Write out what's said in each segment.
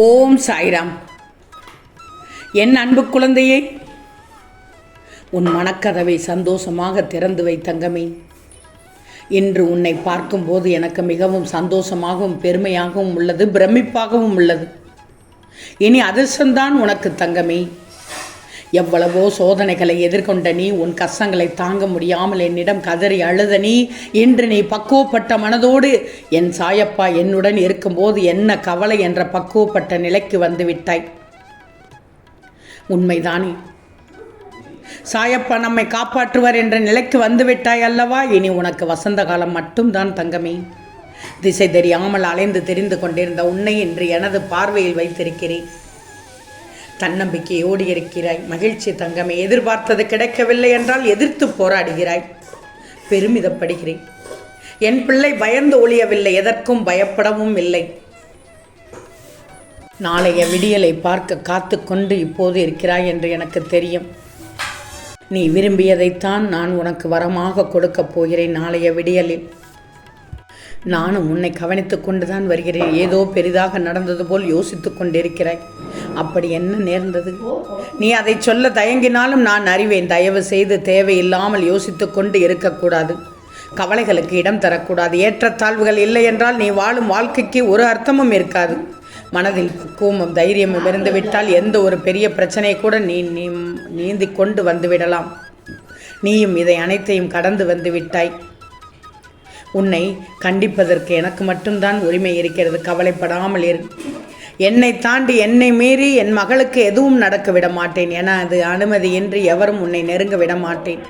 ஓம் சாய்ராம். என் அன்பு குழந்தையே, உன் மனக்கதவை சந்தோஷமாக திறந்து வை தங்கமே. இன்று உன்னை பார்க்கும்போது எனக்கு மிகவும் சந்தோஷமாகவும் பெருமையாகவும் உள்ளது, பிரமிப்பாகவும் உள்ளது. இனி அதிர்ஷ்டம்தான் உனக்கு தங்கமே. எவ்வளவோ சோதனைகளை எதிர்கொண்ட நீ, உன் கஷ்டங்களை தாங்க முடியாமல் என்னிடம் கதறி அழுத நீ, இன்று நீ பக்குவப்பட்ட மனதோடு என் சாயப்பா என்னுடன் இருக்கும்போது என்ன கவலை என்ற பக்குவப்பட்ட நிலைக்கு வந்து விட்டாய். உண்மைதானே? சாயப்பா நம்மை காப்பாற்றுவார் என்ற நிலைக்கு வந்து விட்டாய் அல்லவா? இனி உனக்கு வசந்த காலம் மட்டும்தான் தங்கமே. திசை தெரியாமல் அலைந்து தெரிந்து கொண்டிருந்த உன்னை இன்று எனது பார்வையில் வைத்திருக்கிறேன். தன்னம்பிக்கையோடு இருக்கிறாய். மகிழ்ச்சி தங்கமே. எதிர்பார்த்தது கிடைக்கவில்லை என்றால் எதிர்த்து போராடுகிறாய். பெருமிதப்படுகிறேன். என் பிள்ளை பயந்து ஒழியவில்லை, எதற்கும் பயப்படவும் இல்லை. நாளைய விடியலை பார்க்க காத்து கொண்டு இப்போது இருக்கிறாய் என்று எனக்கு தெரியும். நீ விரும்பியதைத்தான் நான் உனக்கு வரமாக கொடுக்கப் போகிறேன். நாளைய விடியலில் நானும் உன்னை கவனித்து கொண்டுதான் வருகிறேன். ஏதோ பெரிதாக நடந்தது போல் யோசித்து கொண்டிருக்கிறாய். அப்படி என்ன நேர்ந்தது? நீ அதை சொல்ல தயங்கினாலும் நான் அறிவேன். தயவு செய்து தேவையில்லாமல் யோசித்து கொண்டு இருக்கக்கூடாது. கவலைகளுக்கு இடம் தரக்கூடாது. ஏற்றத்தாழ்வுகள் இல்லை என்றால் நீ வாழும் வாழ்க்கைக்கு ஒரு அர்த்தமும் இருக்காது. மனதில் பக்குவமும் தைரியமும் இருந்துவிட்டால் எந்த ஒரு பெரிய பிரச்சனையை கூட நீ நீந்தி கொண்டு வந்துவிடலாம். நீயும் இதை அனைத்தையும் கடந்து வந்து விட்டாய். உன்னை கண்டிப்பதற்கு எனக்கு மட்டும்தான் உரிமை இருக்கிறது. கவலைப்படாமல் இரு. என்னை தாண்டி என்னை மீறி என் மகளுக்கு எதுவும் நடக்க விட மாட்டேன். என அது அனுமதியின்றி எவரும் உன்னை நெருங்க விட மாட்டேன்.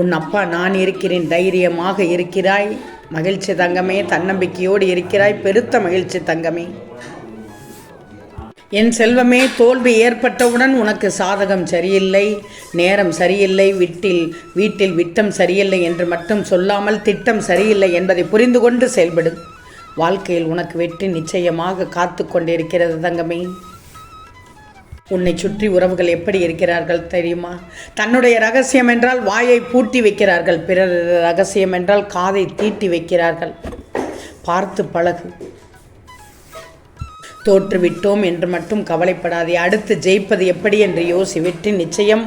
உன் அப்பா நான் இருக்கிறேன். தைரியமாக இருக்கிறாய். மகிழ்ச்சி தங்கமே. தன்னம்பிக்கையோடு இருக்கிறாய். பெருத்த மகிழ்ச்சி தங்கமே. என் செல்வமே, தோல்வி ஏற்பட்டவுடன் உனக்கு சாதகம் சரியில்லை, நேரம் சரியில்லை, வீட்டில் விட்டம் சரியில்லை என்று மட்டும் சொல்லாமல் திட்டம் சரியில்லை என்பதை புரிந்து கொண்டு செயல்படு. வாழ்க்கையில் உனக்கு வெற்றி நிச்சயமாக காத்து கொண்டிருக்கிறது தங்கமே. உன்னை சுற்றி உறவுகள் எப்படி இருக்கிறார்கள் தெரியுமா? தன்னுடைய ரகசியம் என்றால் வாயை பூட்டி வைக்கிறார்கள். பிறர் ரகசியம் என்றால் காதை தீட்டி வைக்கிறார்கள். பார்த்து பழகு. தோற்றுவிட்டோம் என்று மட்டும் கவலைப்படாதே. அடுத்து ஜெயிப்பது எப்படி என்று யோசி. வெற்றி நிச்சயம்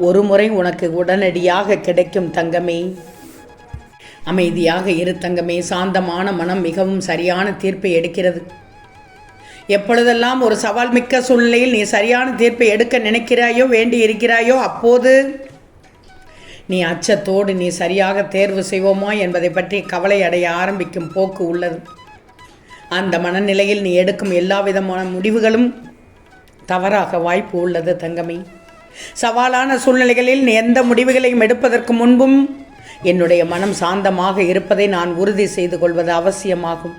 ஒரு முறை உனக்கு உடனடியாக கிடைக்கும் தங்கமே. அமைதியாக இரு தங்கமே. சாந்தமான மனம் மிகவும் சரியான தீர்ப்பை எடுக்கிறது. எப்பொழுதெல்லாம் ஒரு சவால் மிக்க சூழ்நிலையில் நீ சரியான தீர்ப்பை எடுக்க நினைக்கிறாயோ, வேண்டி இருக்கிறாயோ, அப்போது நீ அச்சத்தோடு நீ சரியாக தேர்வு செய்வோமா என்பதை பற்றி கவலை அடைய ஆரம்பிக்கும் போக்கு உள்ளது. அந்த மனநிலையில் நீ எடுக்கும் எல்லா விதமான முடிவுகளும் தவறாக வாய்ப்பு உள்ளது தங்கமே. சவாலான சூழ்நிலைகளில் நீ எந்த முடிவுகளையும் எடுப்பதற்கு முன்பும் என்னுடைய மனம் சாந்தமாக இருப்பதை நான் உறுதி செய்து கொள்வது அவசியமாகும்.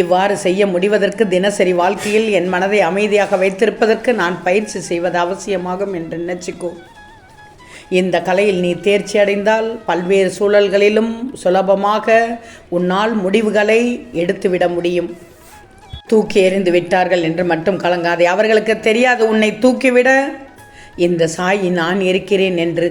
இவ்வாறு செய்ய முடிவதற்கு தினசரி வாழ்க்கையில் என் மனதை அமைதியாக வைத்திருப்பதற்கு நான் பயிற்சி செய்வது அவசியமாகும் என்று நினைச்சிக்கோ. இந்த கலையில் நீ தேர்ச்சி அடைந்தால் பல்வேறு சூழல்களிலும் சுலபமாக உன்னால் முடிவுகளை எடுத்துவிட முடியும். தூக்கி எறிந்து விட்டார்கள் என்று மட்டும் கலங்காதே. அவர்களுக்கு தெரியாது உன்னை தூக்கிவிட இந்த சாயி நான் இருக்கிறேன் என்று.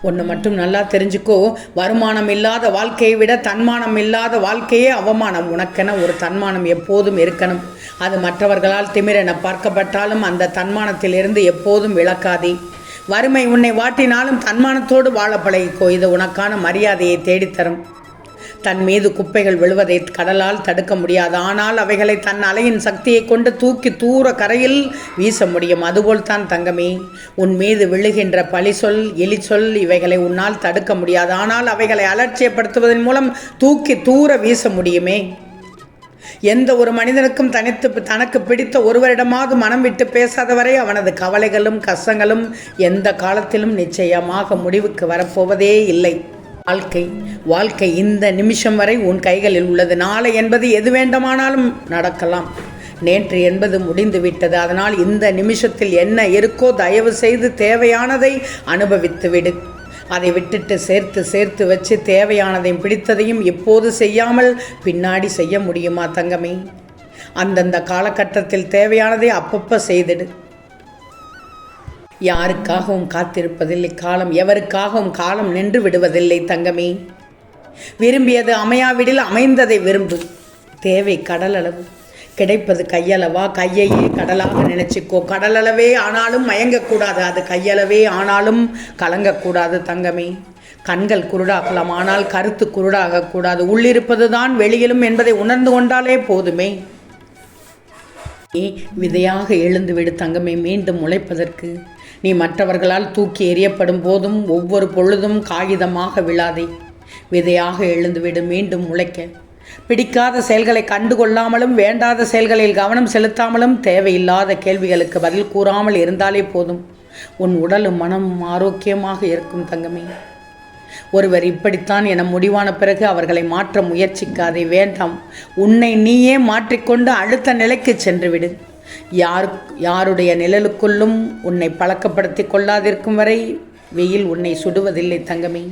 ஒன்று மட்டும் நல்லா தெரிஞ்சுக்கோ. வருமானம் இல்லாத வாழ்க்கையை விட தன்மானம் இல்லாத வாழ்க்கையே அவமானம். உனக்கென ஒரு தன்மானம் எப்போதும் இருக்கணும். அது மற்றவர்களால் திமிரென பார்க்கப்பட்டாலும் அந்த தன்மானத்திலிருந்து எப்போதும் விலக்காதே. வறுமை உன்னை வாட்டினாலும் தன்மானத்தோடு வாழ பழகிக்கோ. இது உனக்கான மரியாதையை தேடித்தரும். தன் மீது குப்பைகள் விழுவதை கடலால் தடுக்க முடியாது. ஆனால் அவைகளை தன் அலையின் சக்தியை கொண்டு தூக்கி தூர கரையில் வீச முடியும். அதுபோல் தான் தங்கமே, உன் மீது விழுகின்ற பழி சொல், எலி சொல் இவைகளை உன்னால் தடுக்க முடியாது. ஆனால் அவைகளை அலட்சியப்படுத்துவதன் மூலம் தூக்கி தூர வீச முடியுமே. எந்த ஒரு மனிதனுக்கும் தனக்கு பிடித்த ஒருவரிடமாவது மனம் விட்டு பேசாதவரை அவனது கவலைகளும் கஷ்டங்களும் எந்த காலத்திலும் நிச்சயமாக முடிவுக்கு வரப்போவதே இல்லை. வாழ்க்கை இந்த நிமிஷம் வரை உன் கைகளில் உள்ளது. நாளை என்பது எது வேண்டுமானாலும் நடக்கலாம். நேற்று என்பது முடிந்து விட்டது. அதனால் இந்த நிமிஷத்தில் என்ன இருக்கோ தயவு செய்து தேவையானதை அனுபவித்து விடு. அதை விட்டுட்டு சேர்த்து வச்சு தேவையானதையும் பிடித்ததையும் இப்போது செய்யாமல் பின்னாடி செய்ய முடியுமா தங்கமே? அந்தந்த காலகட்டத்தில் தேவையானதை அப்பப்போ செய்திடு. யாருக்காகவும் காத்திருப்பதில்லை காலம். எவருக்காகவும் காலம் நின்று விடுவதில்லை தங்கமே. விரும்பியது அமையாவிடில் அமைந்ததை விரும்பு. தேவை கடலளவு. கிடைப்பது கையளவா, கையையே கடலாக நினைச்சிக்கோ. கடலளவே ஆனாலும் மயங்கக்கூடாது, அது கையளவே ஆனாலும் கலங்கக்கூடாது தங்கமே. கண்கள் குருடாகலாம், ஆனால் கருத்து குருடாகக்கூடாது. உள்ளிருப்பது தான் வெளியிலும் என்பதை உணர்ந்து கொண்டாலே போதுமே. நீ விதையாக எழுந்துவிடு தங்கமே, மீண்டும் முளைப்பதற்கு. நீ மற்றவர்களால் தூக்கி எறியப்படும் போதும் ஒவ்வொரு பொழுதும் காகிதமாக விழாதே. விதையாக எழுந்துவிடு, மீண்டும் முளைக்க. பிடிக்காத செயல்களை கண்டுகொள்ளாமலும் வேண்டாத செயல்களில் கவனம் செலுத்தாமலும் தேவையில்லாத கேள்விகளுக்கு பதில் கூறாமல் இருந்தாலே போதும். உன் உடலும் மனமும் ஆரோக்கியமாக இருக்கும் தங்கமே. ஒருவர் இப்படித்தான் என முடிவான பிறகு அவர்களை மாற்ற முயற்சிக்காதே, வேண்டாம். உன்னை நீயே மாற்றிக்கொண்டு அடுத்த நிலைக்கு சென்றுவிடு. யாருடைய நிழலுக்குள்ளும் உன்னை பழக்கப்படுத்தி கொள்ளாதிருக்கும் வரை வெயில் உன்னை சுடுவதில்லை தங்கமே.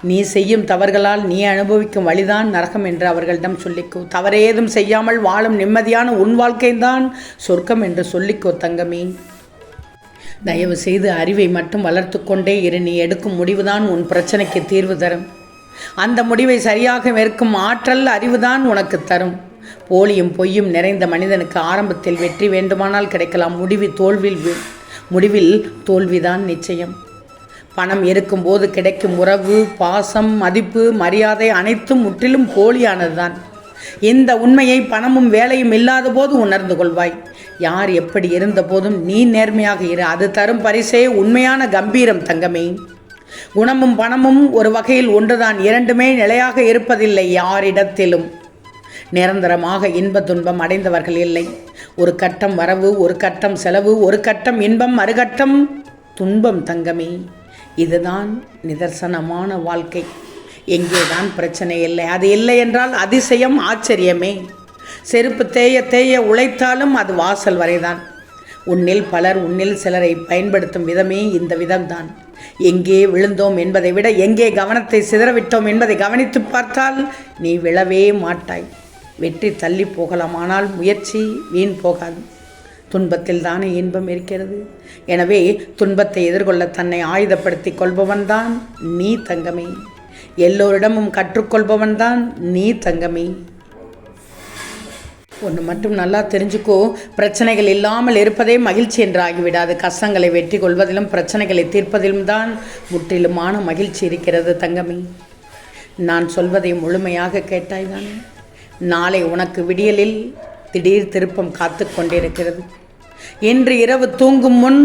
நீ செய்யும் தவறுகளால் நீ அனுபவிக்கும் வழிதான் நரகம் என்று அவர்களிடம் சொல்லிக்கோ. தவறேதும் செய்யாமல் வாழும் நிம்மதியான உன் வாழ்க்கைதான் சொர்க்கம் என்று சொல்லிக்கோ தங்கமே. தயவு செய்து அறிவை மட்டும் வளர்த்து கொண்டே இரு. நீ எடுக்கும் முடிவுதான் உன் பிரச்சனைக்கு தீர்வு தரும். அந்த முடிவை சரியாக மேற்கும் ஆற்றல் அறிவுதான் உனக்கு தரும். போலியும் பொய்யும் நிறைந்த மனிதனுக்கு ஆரம்பத்தில் வெற்றி வேண்டுமானால் கிடைக்கலாம், முடிவில் தோல்விதான் நிச்சயம். பணம் இருக்கும்போது கிடைக்கும் உறவு, பாசம், மதிப்பு, மரியாதை அனைத்தும் முற்றிலும் போலியானதுதான். இந்த உண்மையை பணமும் வேலையும் இல்லாத போது உணர்ந்து கொள்வாய். யார் எப்படி இருந்த போதும் நீ நேர்மையாக இரு, அது தரும் பரிசே உண்மையான கம்பீரம் தங்கமே. குணமும் பணமும் ஒரு வகையில் ஒன்றுதான், இரண்டுமே நிலையாக இருப்பதில்லை யாரிடத்திலும். நிரந்தரமாக இன்ப துன்பம் அடைந்தவர்கள் இல்லை. ஒரு கட்டம் வரவு, ஒரு கட்டம் செலவு, ஒரு கட்டம் இன்பம், மறுகட்டம் துன்பம் தங்கமே. இதுதான் நிதர்சனமான வாழ்க்கை. எங்கேதான் பிரச்சனை இல்லை, அது இல்லை என்றால் அதிசயம், ஆச்சரியமே. செருப்பு தேய தேய உழைத்தாலும் அது வாசல் வரைதான். உன்னில் பலர் உன்னில் சிலரை பயன்படுத்தும் விதமே இந்த விதம்தான். எங்கே விழுந்தோம் என்பதை விட எங்கே கவனத்தை சிதறவிட்டோம் என்பதை கவனித்து பார்த்தால் நீ விழவே மாட்டாய். வெற்றி தள்ளி போகலாம், ஆனால் முயற்சி வீண் போகாது. துன்பத்தில் தானே இன்பம் இருக்கிறது. எனவே துன்பத்தை எதிர்கொள்ள தன்னை ஆயுதப்படுத்தி கொள்பவன்தான் நீ தங்கமே. எல்லோரிடமும் கற்றுக்கொள்பவன்தான் நீ தங்கமே. ஒன்று மட்டும் நல்லா தெரிஞ்சுக்கோ, பிரச்சனைகள் இல்லாமல் இருப்பதே மகிழ்ச்சி என்று ஆகிவிடாது. கஷ்டங்களை வெற்றி கொள்வதிலும் பிரச்சனைகளை தீர்ப்பதிலும் தான் முற்றிலுமான மகிழ்ச்சி இருக்கிறது தங்கமே. நான் சொல்வதை முழுமையாக கேட்டாய்தான். நாளை உனக்கு விடியலில் திடீர் திருப்பம் காத்து கொண்டிருக்கிறது. இன்று இரவு தூங்கும் முன்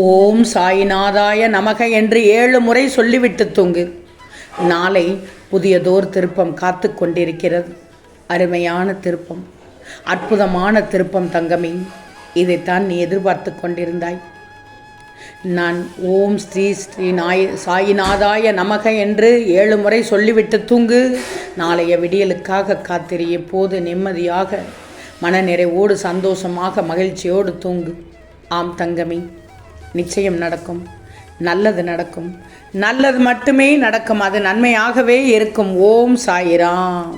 ஓம் சாயிநாதாய நமக என்று 7 முறை சொல்லிவிட்டு தூங்கு. நாளை புதியதோர் திருப்பம் காத்து கொண்டிருக்கிறது. அருமையான திருப்பம், அற்புதமான திருப்பம் தங்கமே. இதைத்தான் நீ எதிர்பார்த்து கொண்டிருந்தாய். நான் ஓம் ஸ்ரீ சாயிநாதாய நமக என்று 7 முறை சொல்லிவிட்டு தூங்கு. நாளைய விடியலுக்காக காத்திரு. எப்போது நிம்மதியாக மனநிறைவோடு சந்தோஷமாக மகிழ்ச்சியோடு தூங்கு. ஆம் தங்கமே, நிச்சயம் நடக்கும். நல்லது நடக்கும். நல்லது மட்டுமே நடக்கும். அது நன்மையாகவே இருக்கும். ஓம் சாயிராம்.